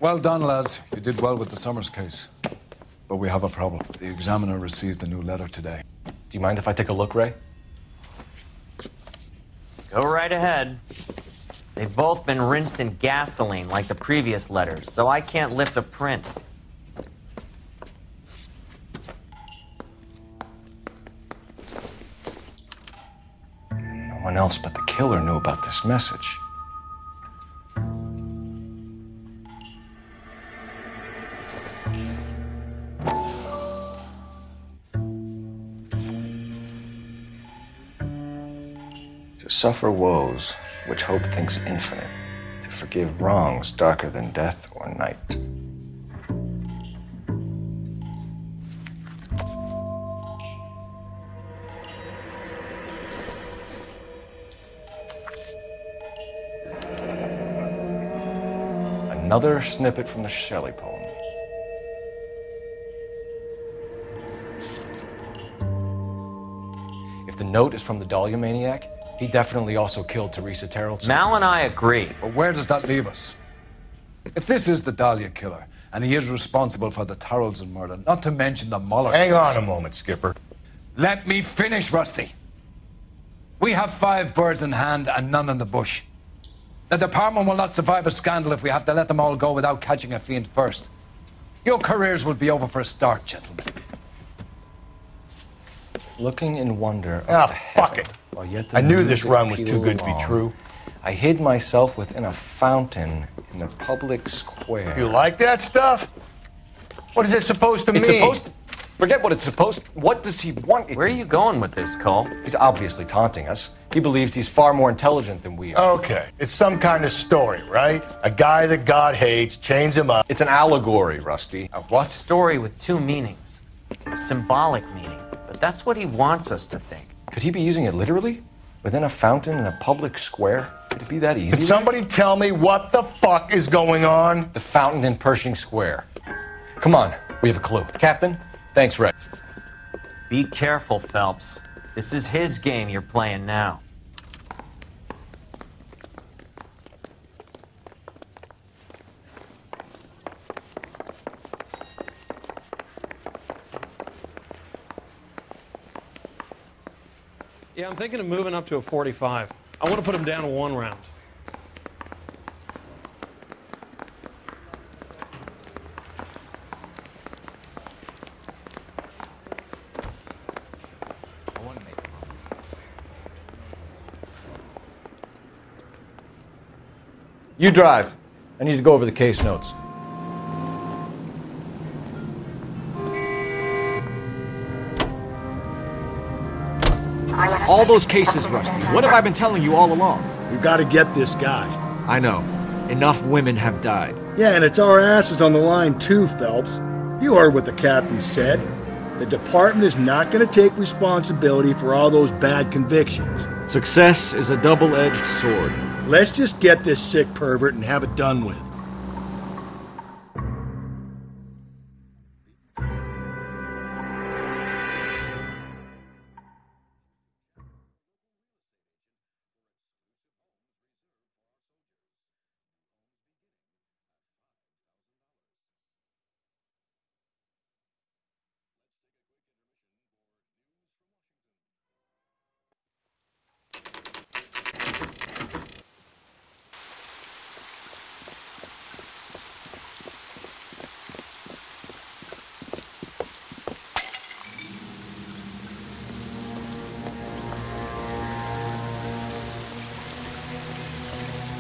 Well done, lads. You did well with the Summers case. But we have a problem. The examiner received a new letter today. Do you mind if I take a look, Ray? Go right ahead. They've both been rinsed in gasoline like the previous letters, so I can't lift a print. No one else but the killer knew about this message. To suffer woes which hope thinks infinite, to forgive wrongs darker than death or night. Another snippet from the Shelley poem. If the note is from the Dahlia maniac, he definitely also killed Teresa Terrell. Mal and I agree. But where does that leave us? If this is the Dahlia killer, and he is responsible for the Tarrelson murder, not to mention the Muller Hang case. on a moment, Skipper. Let me finish, Rusty. We have 5 birds in hand and none in the bush. The department will not survive a scandal if we have to let them all go without catching a fiend first. Your careers will be over for a start, gentlemen. Looking in wonder. Ah, fuck it. I knew this run was too good to be true. I hid myself within a fountain in the public square. You like that stuff? What is it supposed to mean? It's supposed to... Forget what it's supposed to... What does he want it Where are to... you going with this, Cole? He's obviously taunting us. He believes he's far more intelligent than we are. Okay, it's some kind of story, right? A guy that God hates, chains him up. It's an allegory, Rusty. A what? Story with 2 meanings. A symbolic meaning. But that's what he wants us to think. Could he be using it literally? Within a fountain in a public square? Could it be that easy? Can somebody tell me what the fuck is going on? The fountain in Pershing Square. Come on, we have a clue. Captain, thanks, Ray. Be careful, Phelps. This is his game you're playing now. Yeah, I'm thinking of moving up to a 45. I want to put him down to 1 round. You drive. I need to go over the case notes. All those cases, Rusty. What have I been telling you all along? You gotta get this guy. I know. Enough women have died. Yeah, and it's our asses on the line too, Phelps. You heard what the captain said. The department is not gonna take responsibility for all those bad convictions. Success is a double-edged sword. Let's just get this sick pervert and have it done with.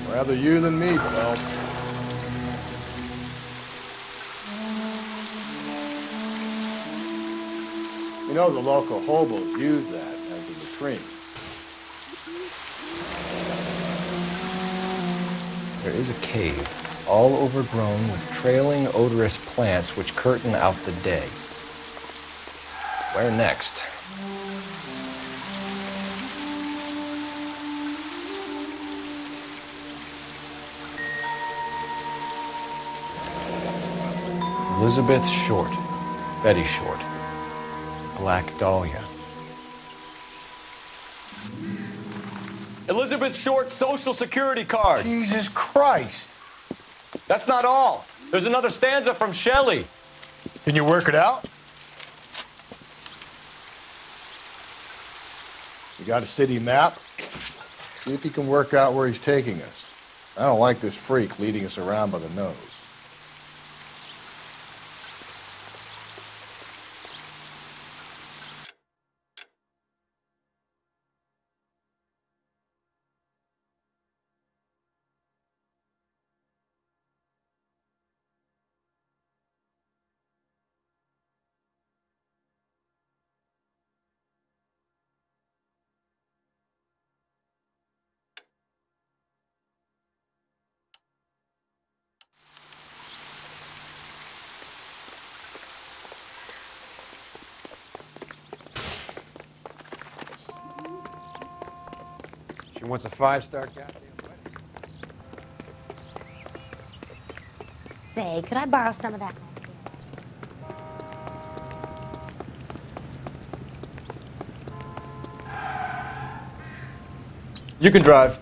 Rather you than me, Phelps. You know the local hobos use that as a latrine. There is a cave, all overgrown with trailing, odorous plants which curtain out the day. Where next? Elizabeth Short, Betty Short, Black Dahlia. Elizabeth Short's Social Security card. Jesus Christ. That's not all. There's another stanza from Shelley. Can you work it out? You got a city map? See if you can work out where he's taking us. I don't like this freak leading us around by the nose. She wants a 5-star goddamn wedding. Say, could I borrow some of that? You can drive.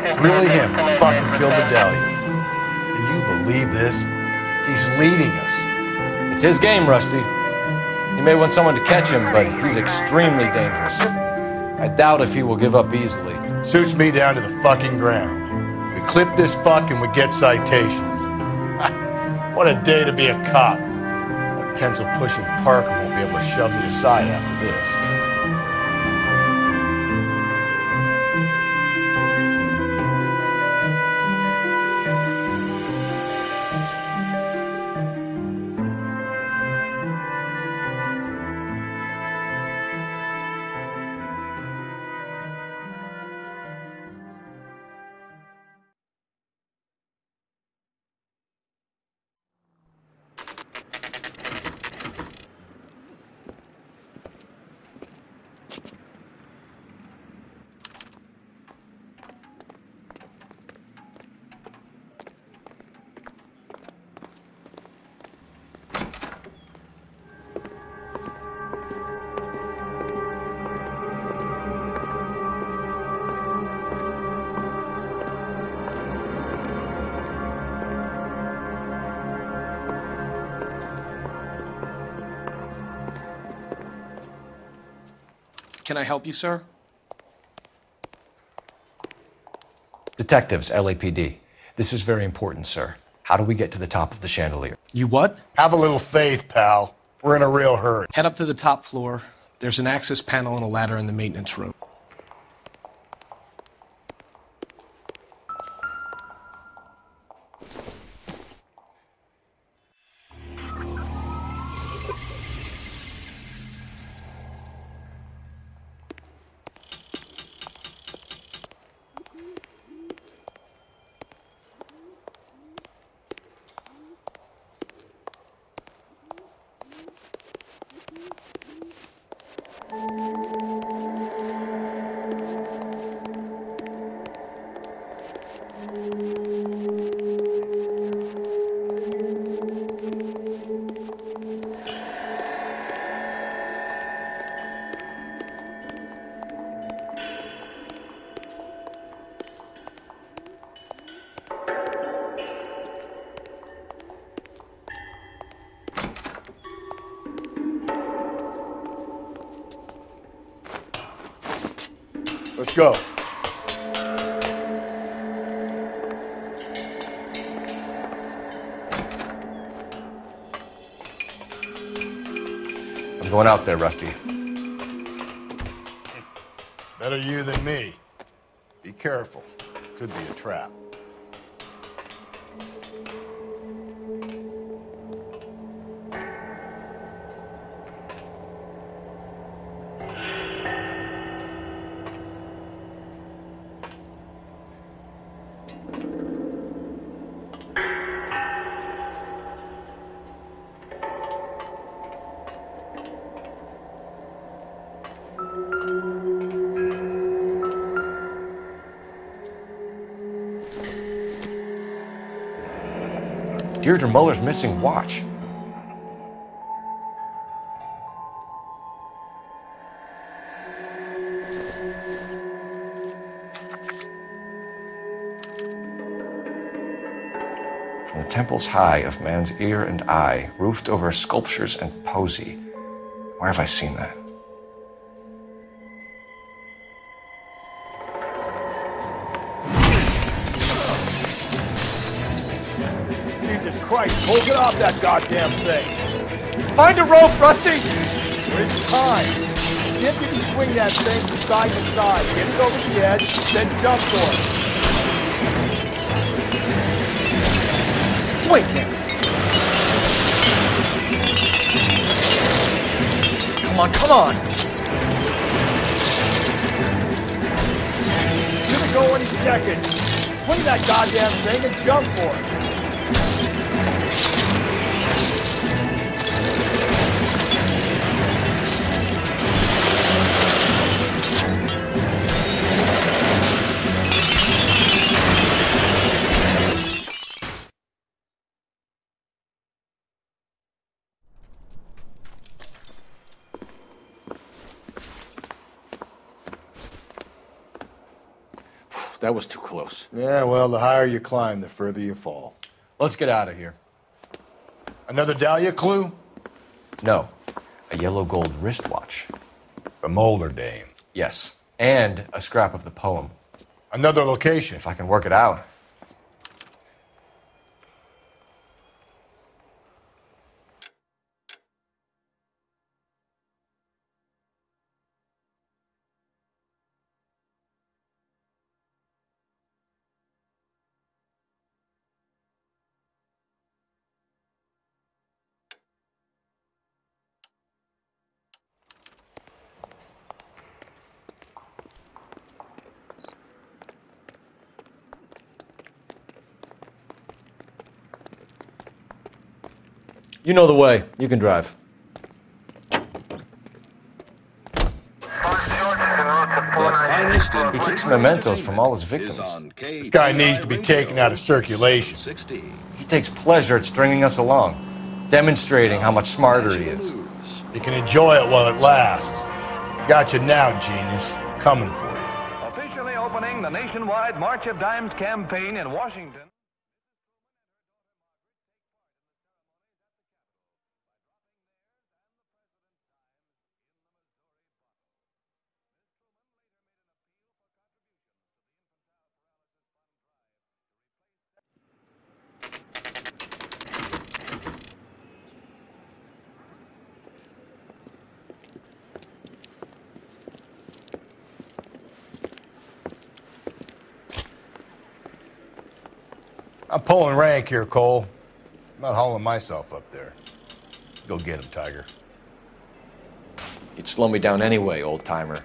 It's really him who fucking killed the Dahlia. Can you believe this? He's leading us. It's his game, Rusty. He may want someone to catch him, but he's extremely dangerous. I doubt if he will give up easily. Suits me down to the fucking ground. We clip this fuck and we get citations. What a day to be a cop. That pencil-pushing Parker won't be able to shove me aside after this. Can I help you, sir? Detectives, LAPD. This is very important, sir. How do we get to the top of the chandelier? You what? Have a little faith, pal. We're in a real hurry. Head up to the top floor. There's an access panel and a ladder in the maintenance room. Let's go. I'm going out there, Rusty. Better you than me. Be careful. Could be a trap. Deirdre Muller's missing watch. From the temples high of man's ear and eye, roofed over sculptures and poesy. Where have I seen that? Jesus Christ, Cole, get off that goddamn thing! Find a rope, Rusty! Where's time? See if you can swing that thing from side to side. Get it over the edge, then jump for it. Swing him! Come on, come on! It's gonna go any second. Swing that goddamn thing and jump for it. That was too close. Yeah, well, the higher you climb, the further you fall. Let's get out of here. Another Dahlia clue? No, a yellow gold wristwatch. The Molder Dame. Yes, and a scrap of the poem. Another location. If I can work it out. You know the way. You can drive. He keeps mementos from all his victims. This guy needs to be taken out of circulation. He takes pleasure at stringing us along, demonstrating how much smarter he is. You can enjoy it while it lasts. Got you now, genius. Coming for you. Officially opening the nationwide March of Dimes campaign in Washington. I'm pulling rank here, Cole. I'm not hauling myself up there. Go get him, Tiger. You'd slow me down anyway, old-timer.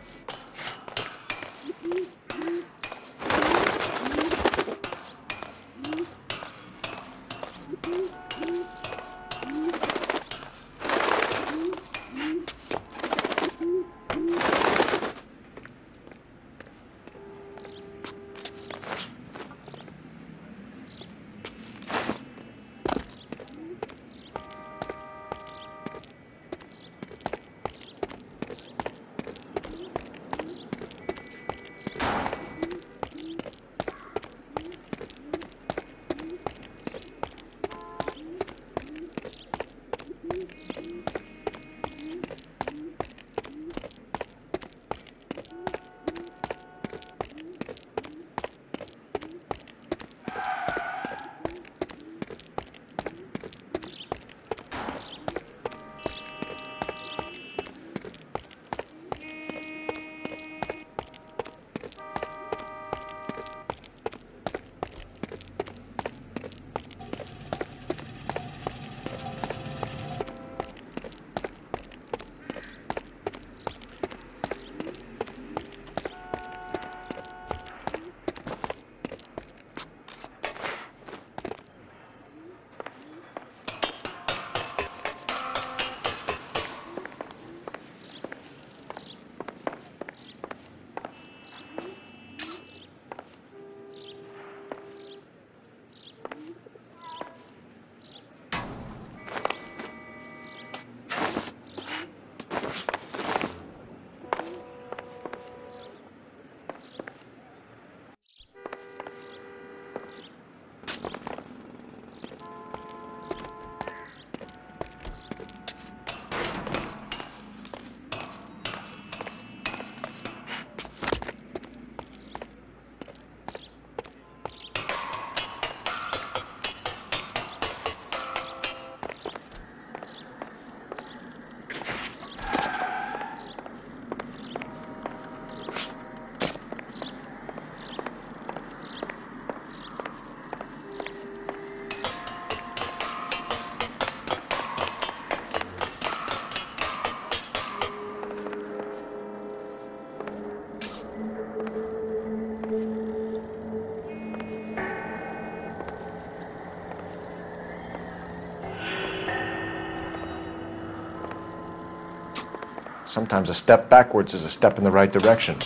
Sometimes a step backwards is a step in the right direction.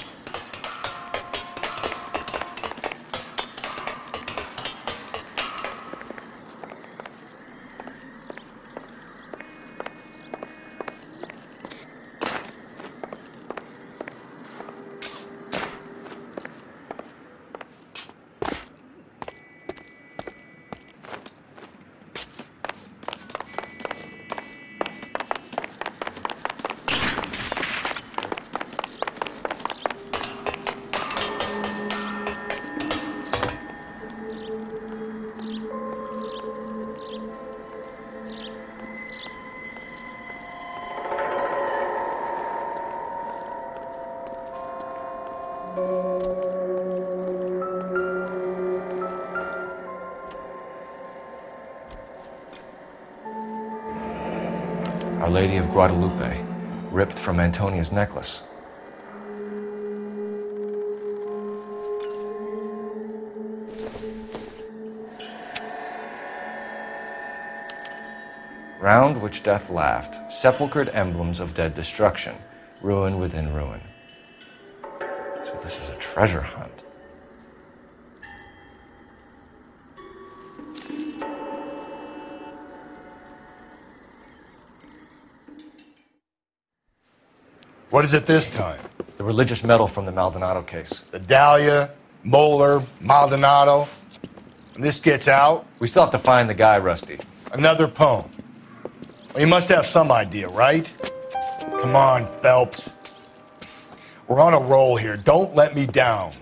Our Lady of Guadalupe, ripped from Antonia's necklace. Round which death laughed, sepulchred emblems of dead destruction, ruin within ruin. So this is a treasure hunt. What is it this time? The religious medal from the Maldonado case. The Dahlia, Moeller, Maldonado. When this gets out, We still have to find the guy, Rusty. another poem. Well, you must have some idea, right? Come on, Phelps. We're on a roll here. Don't let me down.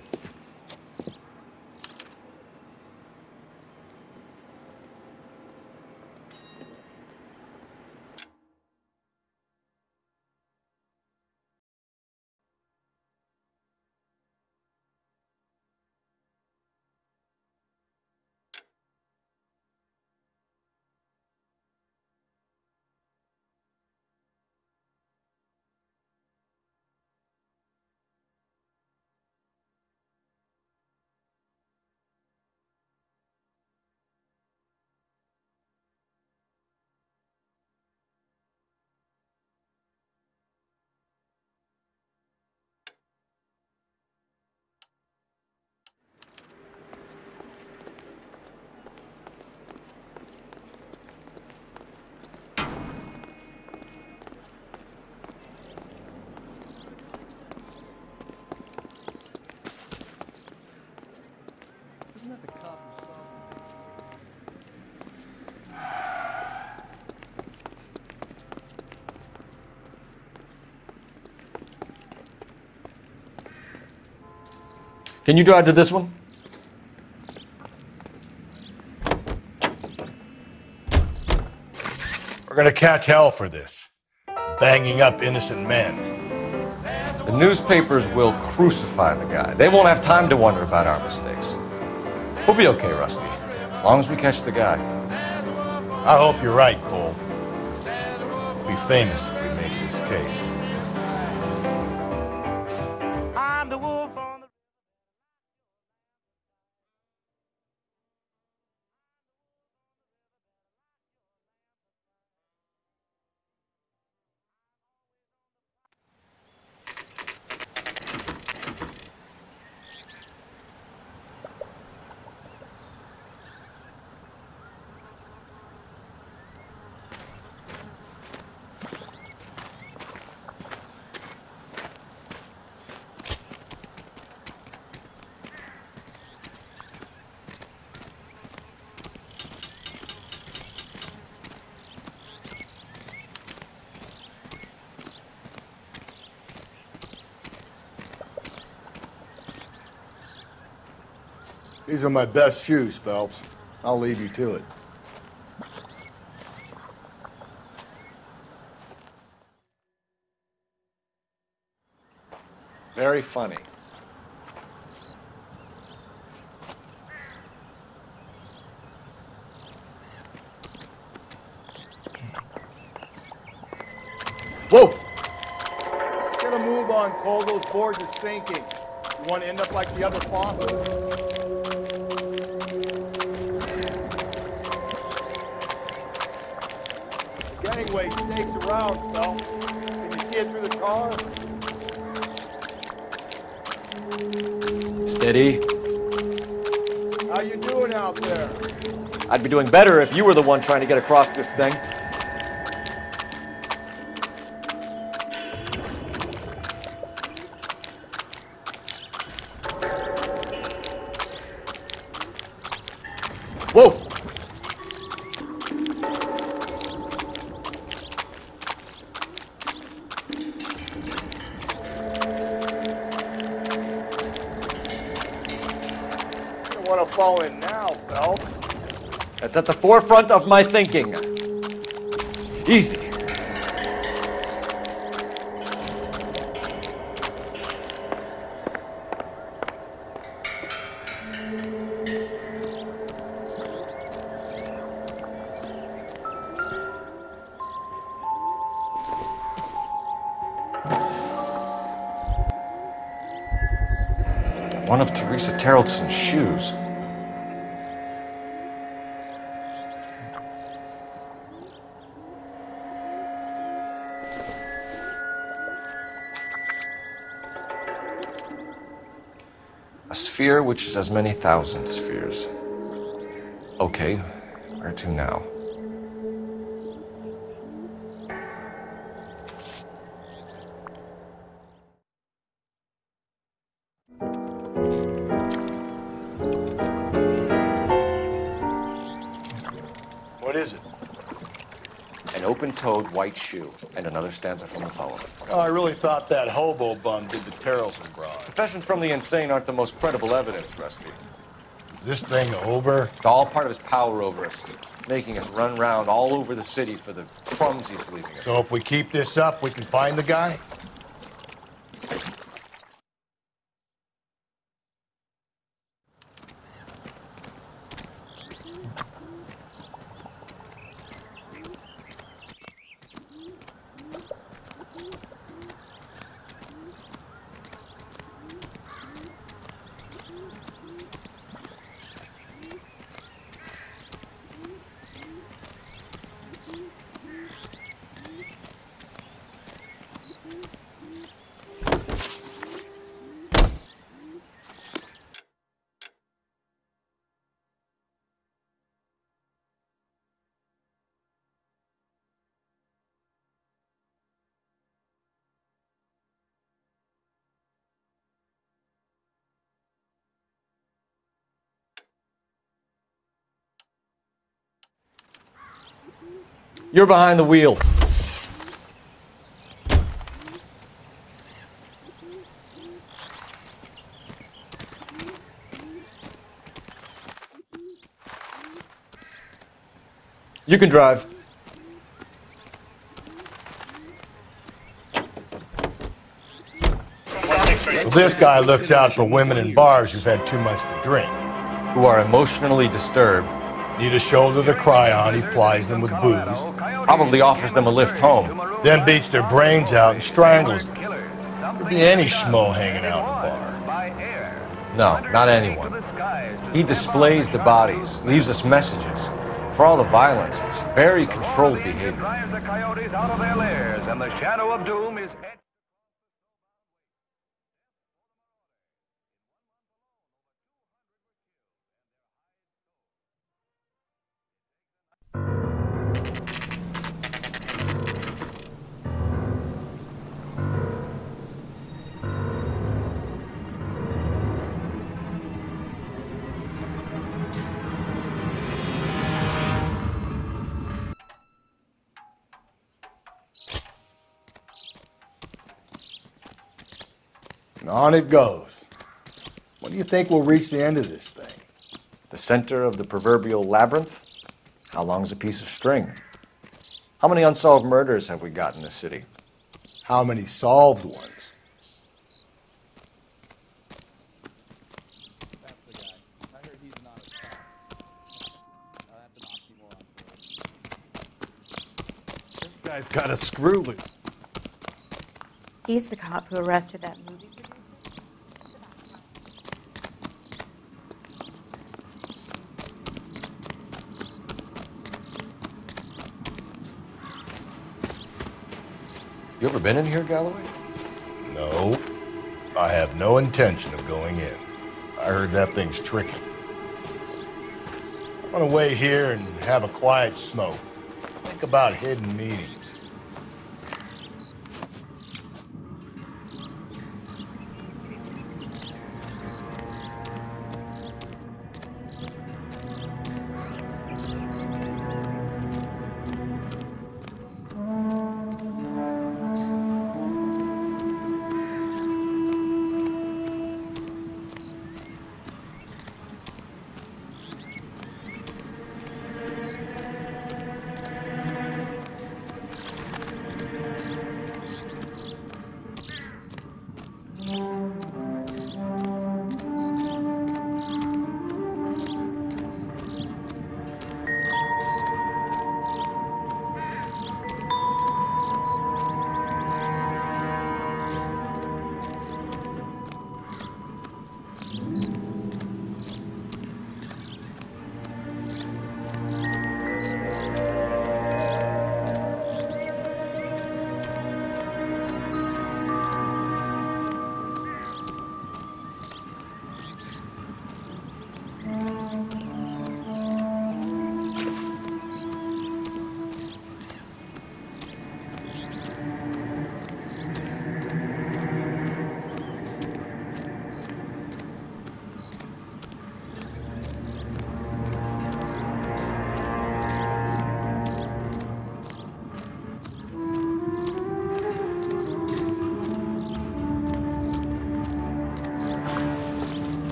Can you drive to this one? We're gonna catch hell for this. Banging up innocent men. The newspapers will crucify the guy. They won't have time to wonder about our mistakes. We'll be okay, Rusty, as long as we catch the guy. I hope you're right, Cole. We'll be famous if we make this case. I'm the wolf on the... These are my best shoes, Phelps. I'll leave you to it. Very funny. Whoa! Get a move on, Cole. Those boards are sinking. You want to end up like the other fossils? Gangway snakes around, Phelps. Can you see it through the car? car? Steady. How you doing out there? I'd be doing better if you were the one trying to get across this thing. Whoa! You don't want to fall in now, Phelps. That's at the forefront of my thinking. Easy. One of Teresa Terrelson's shoes. A sphere which is as many thousand spheres. Okay, where to now? What is it? An open-toed white shoe, and another stanza from the poem. Oh, I really thought that hobo bum did the Terrelson broad. Confessions from the insane aren't the most credible evidence, Rusty. Is this thing over? It's all part of his power over us, making us run round all over the city for the crumbs he's leaving us. So if we keep this up, we can find the guy? You're behind the wheel. You can drive. Well, this guy looks out for women in bars who've had too much to drink. Who are emotionally disturbed. Need a shoulder to cry on, he plies them with booze. Probably offers them a lift home. Then beats their brains out and strangles them. Could be any schmo hanging out in the bar. No, not anyone. He displays the bodies, leaves us messages. For all the violence, it's very controlled behavior. Drives the coyotes out of their lairs, and the shadow of doom is etched. And on it goes. When do you think we'll reach the end of this thing? The center of the proverbial labyrinth? How long's a piece of string? How many unsolved murders have we got in this city? How many solved ones? This guy's got a screw loose. He's the cop who arrested that movie producer. You ever been in here, Galloway? No, I have no intention of going in. I heard that thing's tricky. I'm gonna wait here and have a quiet smoke. Think about hidden meetings.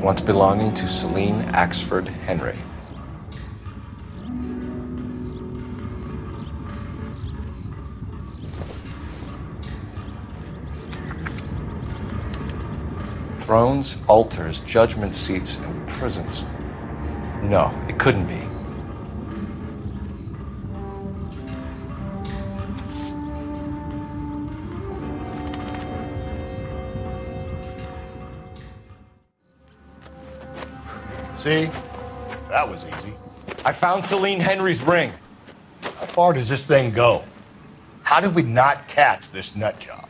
Once belonging to Celine Axford Henry. Thrones, altars, judgment seats, and prisons. No, it couldn't be. See? That was easy. I found Celine Henry's ring. How far does this thing go? How did we not catch this nut job?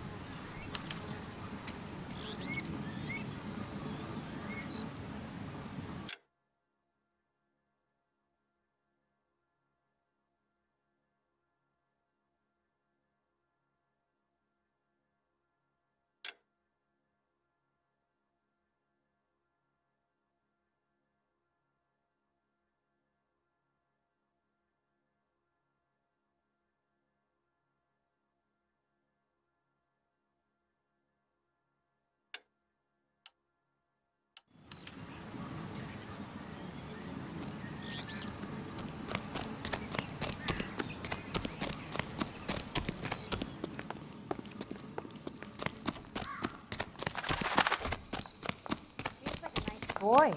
Boy,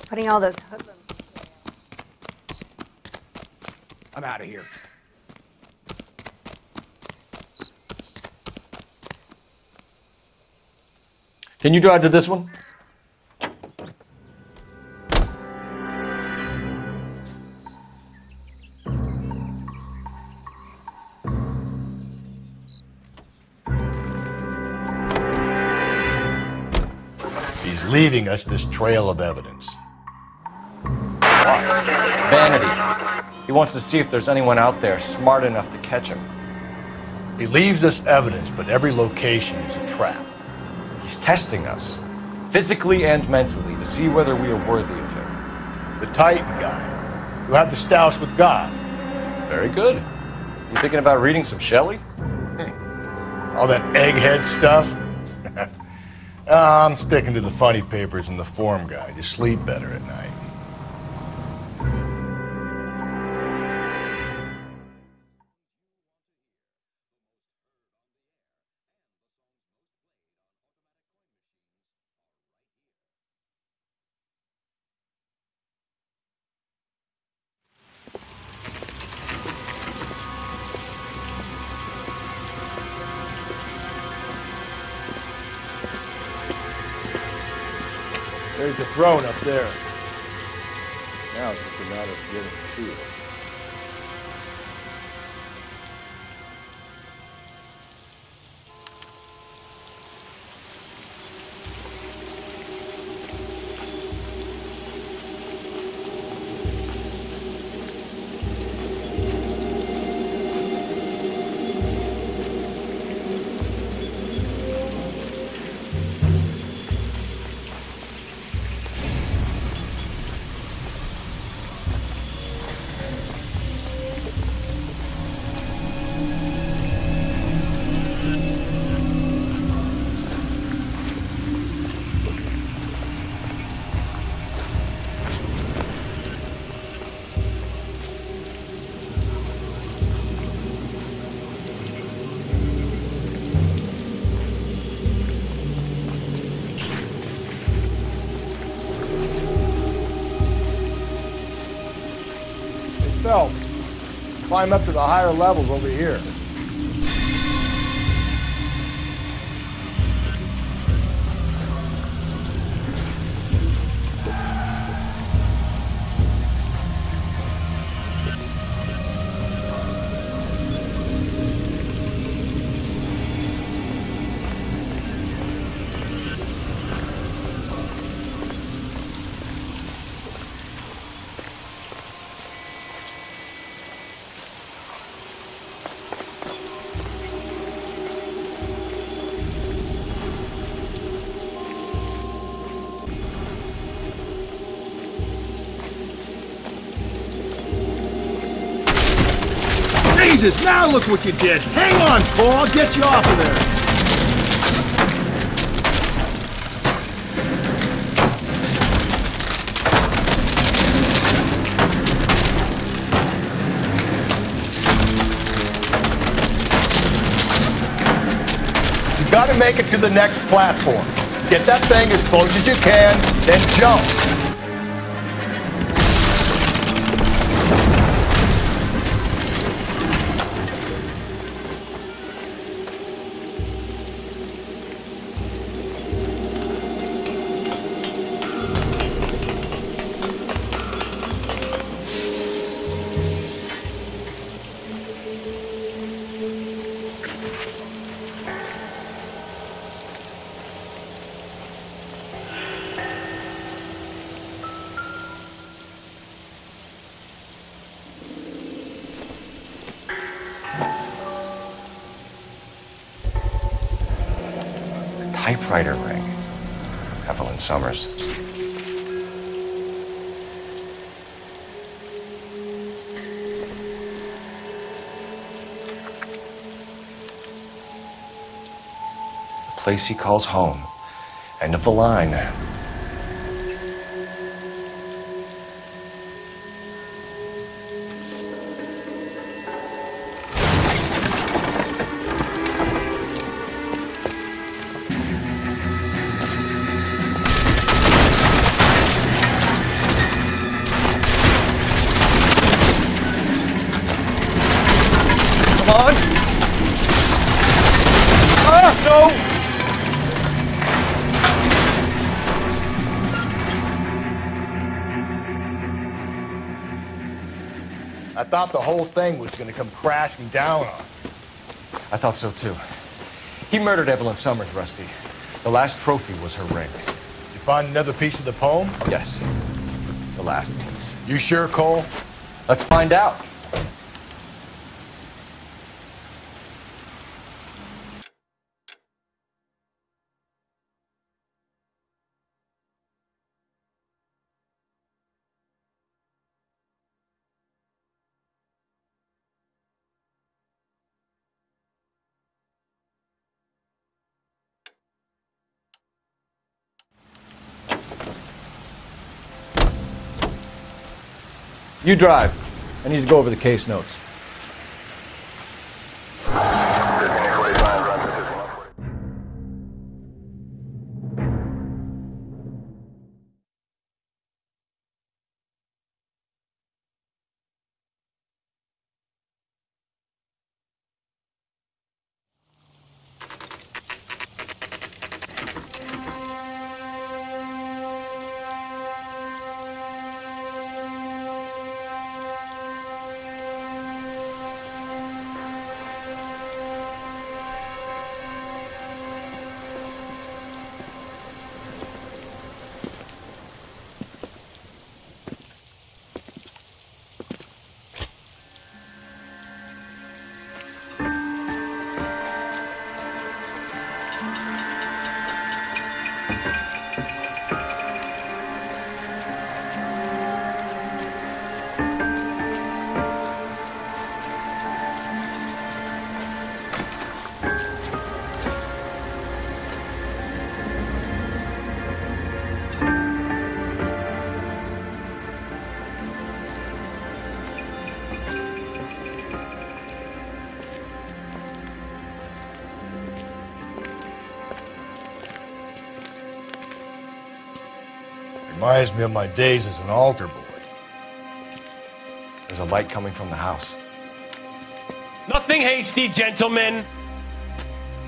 putting all those hoodlums in jail. I'm out of here. Can you drive to this one? He's leaving us this trail of evidence. Vanity. He wants to see if there's anyone out there smart enough to catch him. He leaves us evidence, but every location is a trap. He's testing us, physically and mentally, to see whether we are worthy of him. The Titan guy, who had the stoush with God. Very good. You thinking about reading some Shelley? All that egghead stuff? I'm sticking to the funny papers and the form guide. You sleep better at night. There's the throne up there. Now it's just a matter of getting to it. Phelps, climb up to the higher levels over here. Jesus, now look what you did! Hang on, Cole, I'll get you off of there! You gotta make it to the next platform. Get that thing as close as you can, then jump. Typewriter ring. Evelyn Summers. The place he calls home. End of the line. I thought the whole thing was gonna come crashing down on. I thought so too. He murdered Evelyn Summers, Rusty. The last trophy was her ring. Did you find another piece of the poem? Yes. The last piece. You sure, Cole? Let's find out. You drive. I need to go over the case notes. Reminds me of my days as an altar boy. There's a light coming from the house. Nothing hasty, gentlemen.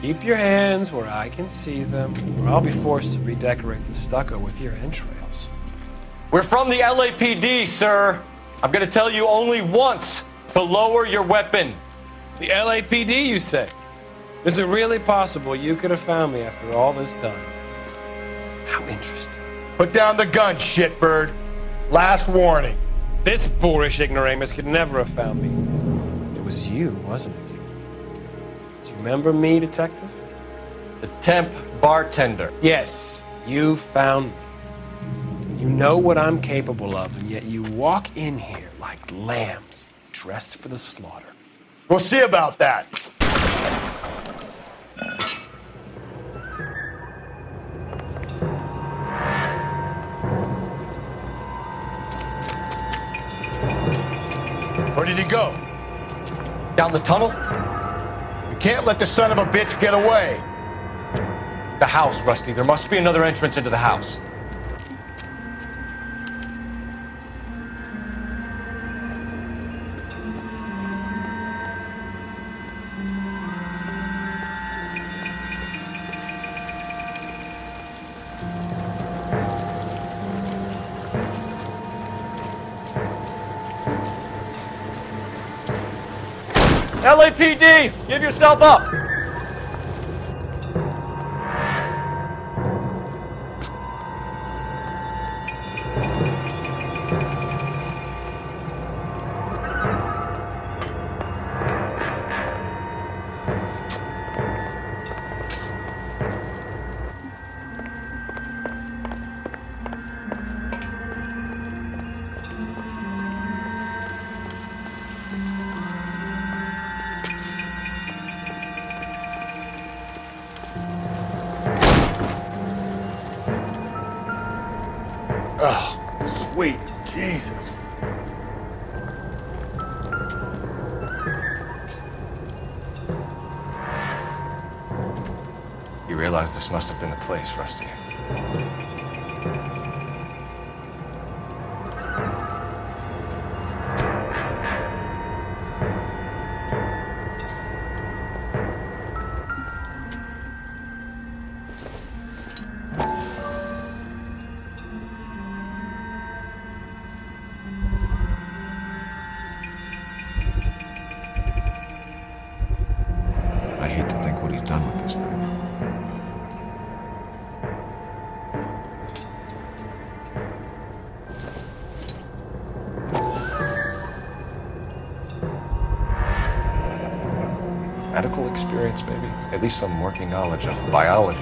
Keep your hands where I can see them, or I'll be forced to redecorate the stucco with your entrails. We're from the LAPD, sir. I'm gonna tell you only once to lower your weapon. The LAPD, you say? Is it really possible you could have found me after all this time? How interesting. Put down the gun, shitbird. Last warning. This boorish ignoramus could never have found me. It was you, wasn't it? Do you remember me, detective? The temp bartender. Yes, you found me. You know what I'm capable of, and yet you walk in here like lambs dressed for the slaughter. We'll see about that. Where did he go? Down the tunnel? You can't let the son of a bitch get away. The house, Rusty. There must be another entrance into the house. LAPD, give yourself up. Oh, sweet Jesus. You realize this must have been the place, Rusty. I hate to think what he's done with this thing. Medical experience, maybe? At least some working knowledge of biology.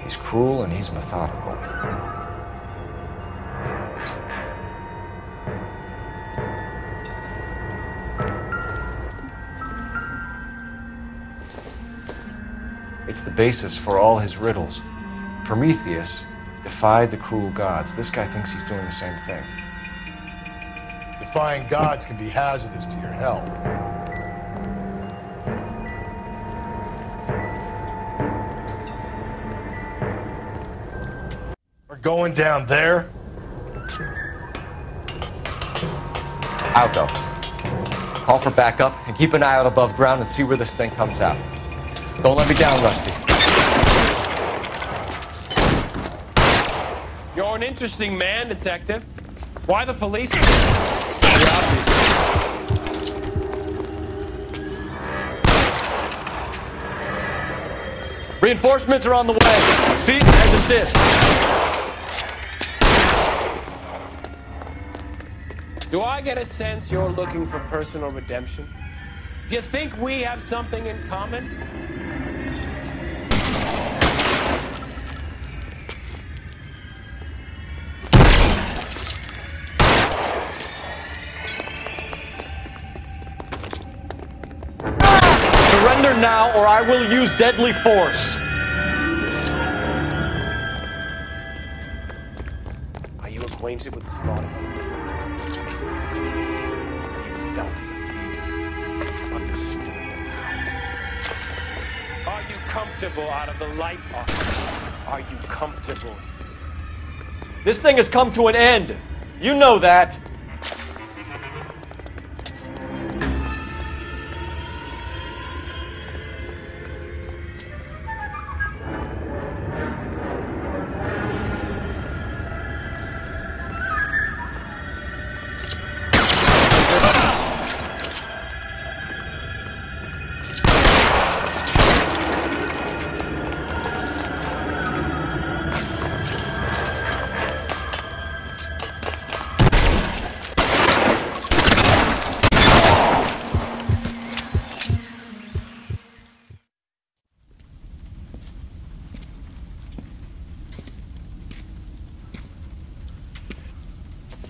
He's cruel and he's methodical. It's the basis for all his riddles. Prometheus defied the cruel gods. This guy thinks he's doing the same thing. defying gods can be hazardous to your health. We're going down there. Out, though. Call for backup and keep an eye out above ground and see where this thing comes out. Don't let me down, Rusty. You're an interesting man, Detective. Why the police? Reinforcements are on the way. Cease and desist. Do I get a sense you're looking for personal redemption? Do you think we have something in common? Surrender now, or I will use deadly force. Are you acquainted with slaughter? You felt the fear, understood the power. Are you comfortable out of the light? Are you comfortable? This thing has come to an end. You know that.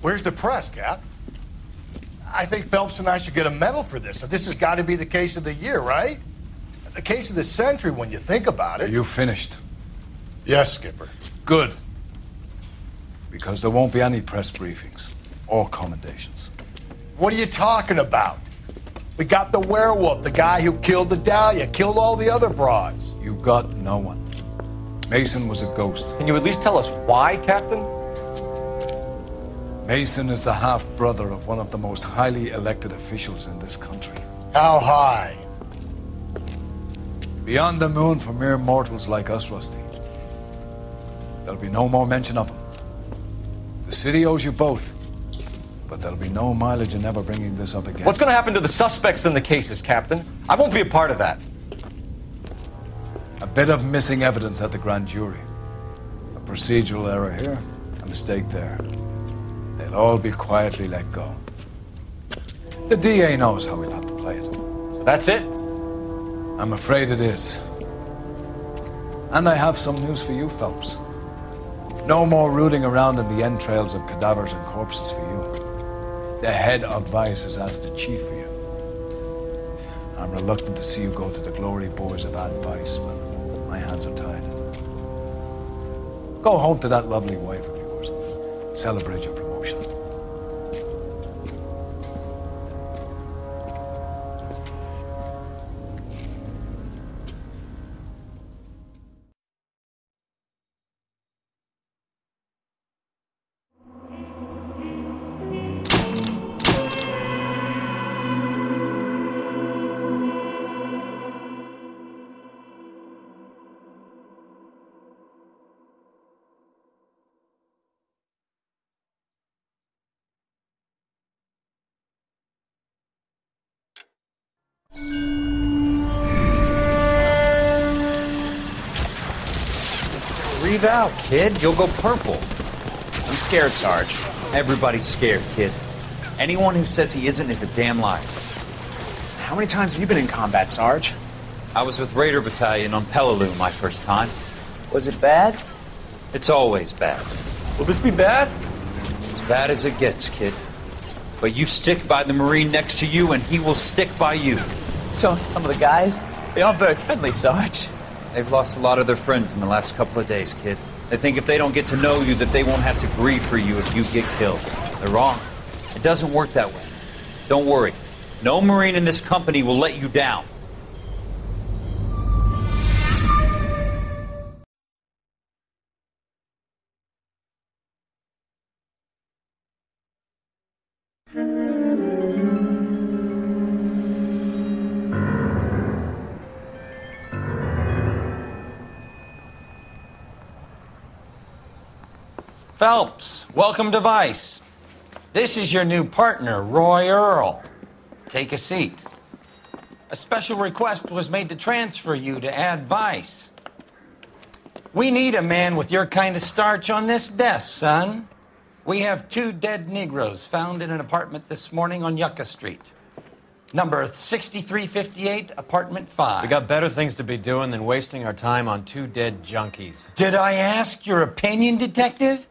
Where's the press, Cap? I think Phelps and I should get a medal for this. This has got to be the case of the year, right? The case of the century when you think about it. Are you finished? Yes, Skipper. Good. Because there won't be any press briefings or commendations. What are you talking about? We got the werewolf, the guy who killed the Dahlia, killed all the other broads. You got no one. Mason was a ghost. Can you at least tell us why, Captain? Mason is the half-brother of one of the most highly elected officials in this country. How high? Beyond the moon for mere mortals like us, Rusty. There'll be no more mention of him. The city owes you both, but there'll be no mileage in ever bringing this up again. What's going to happen to the suspects in the cases, Captain? I won't be a part of that. A bit of missing evidence at the grand jury. A procedural error here, a mistake there. They'll all be quietly let go. The DA knows how we'll have to play it. So that's it? I'm afraid it is. And I have some news for you, Phelps. No more rooting around in the entrails of cadavers and corpses for you. The head of Vice has asked the chief for you. I'm reluctant to see you go to the glory boys of Vice, but my hands are tied. Go home to that lovely wife of yours and celebrate your promotion. Breathe out, kid. You'll go purple. I'm scared, Sarge. Everybody's scared, kid. Anyone who says he isn't is a damn liar. How many times have you been in combat, Sarge? I was with Raider Battalion on Peleliu my first time. Was it bad? It's always bad. Will this be bad? As bad as it gets, kid. But you stick by the Marine next to you, and he will stick by you. So, some of the guys, they aren't very friendly, Sarge. They've lost a lot of their friends in the last couple of days, kid. They think if they don't get to know you, that they won't have to grieve for you if you get killed. They're wrong. It doesn't work that way. Don't worry. No Marine in this company will let you down. Phelps, welcome to Vice. This is your new partner, Roy Earl. Take a seat. A special request was made to transfer you to Ad Vice. We need a man with your kind of starch on this desk, son. We have 2 dead Negroes found in an apartment this morning on Yucca Street. Number 6358, apartment 5. We got better things to be doing than wasting our time on 2 dead junkies. Did I ask your opinion, detective?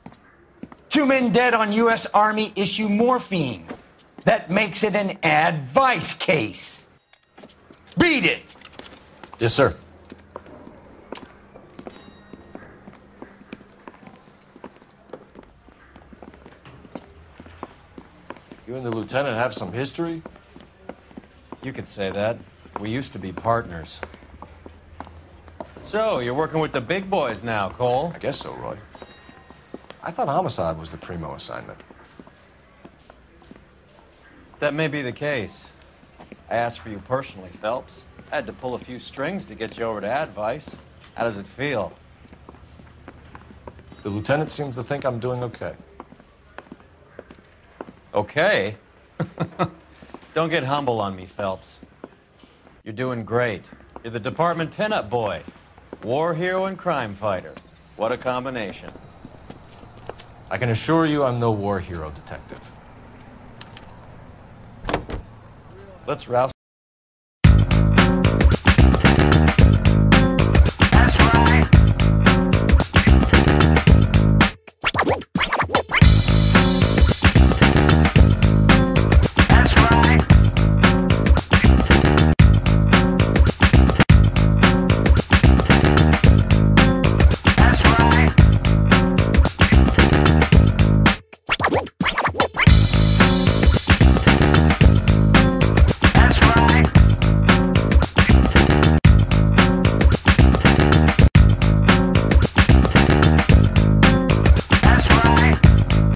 2 men dead on U.S. Army issue morphine. That makes it an Ad Vice case. Read it. Yes, sir. You and the lieutenant have some history? You could say that. We used to be partners. So, you're working with the big boys now, Cole? I guess so, Roy. I thought homicide was the primo assignment. That may be the case. I asked for you personally, Phelps. I had to pull a few strings to get you over to Ad Vice. How does it feel? The lieutenant seems to think I'm doing okay. Okay? Don't get humble on me, Phelps. You're doing great. You're the department pinup boy. War hero and crime fighter. What a combination. I can assure you I'm no war hero, detective. Let's rouse